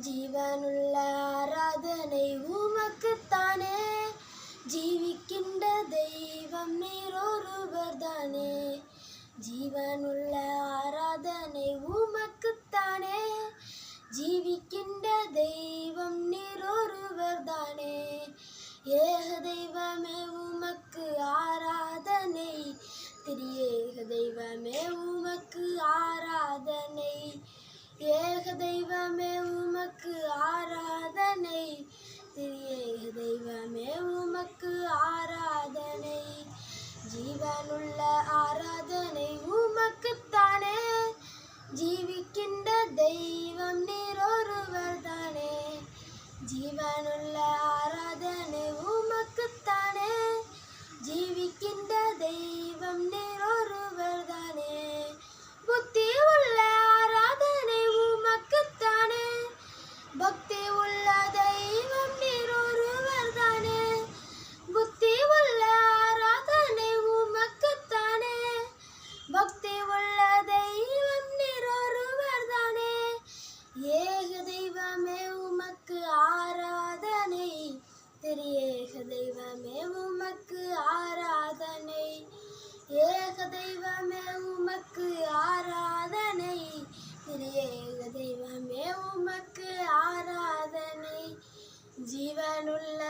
ஜீவனுள்ள ஆராதனை உமக்குத்தானே, ஜீவிக்கின்ற தெய்வம் நீர் ஒருவர் தானே. ஜீவனுள்ள ஆராதனை உமக்குத்தானே, ஜீவிக்கின்ற தெய்வம் நீர் ஒருவர் தானே. ஏக தெய்வமே உமக்கு ஆராதனை, திரியேக தெய்வமே உமக்கு ஆராதனை. ஏக தெய்வமே உமக்கு ஆராதனை, திரியேக தெய்வமே உமக்கு ஆராதனை. ஜீவனுள்ள ஆராதனை உமக்குத்தானே, ஜீவிக்கின்ற தெய்வம் நீர் ஒருவர் தானே. ஜீவனுள்ள ஆராதனை உமக்குத்தானே, ஜீவிக்கின்ற தெய்வம் நீர் ஒருவர் தானே. புத்தி உள்ள ஆராதனை உமக்குத்தானே, பக்தி உள்ள தெய்வம் நீர் ஒருவர் தானே. புத்தி உள்ள ஆராதனை உமக்குத்தானே, பக்தி உள்ள தெய்வம் நீர் ஒருவர் தானே. ஏக தெய்வமே உமக்கு ஆராதனை, திரியேக தெய்வமே உமக்கு ஆராதனை. ஏக தெய்வமே உமக்கு ஆராதனை, திரியேக தெய்வமே உமக்கு ஆராதனை. ஜீவனுள்ள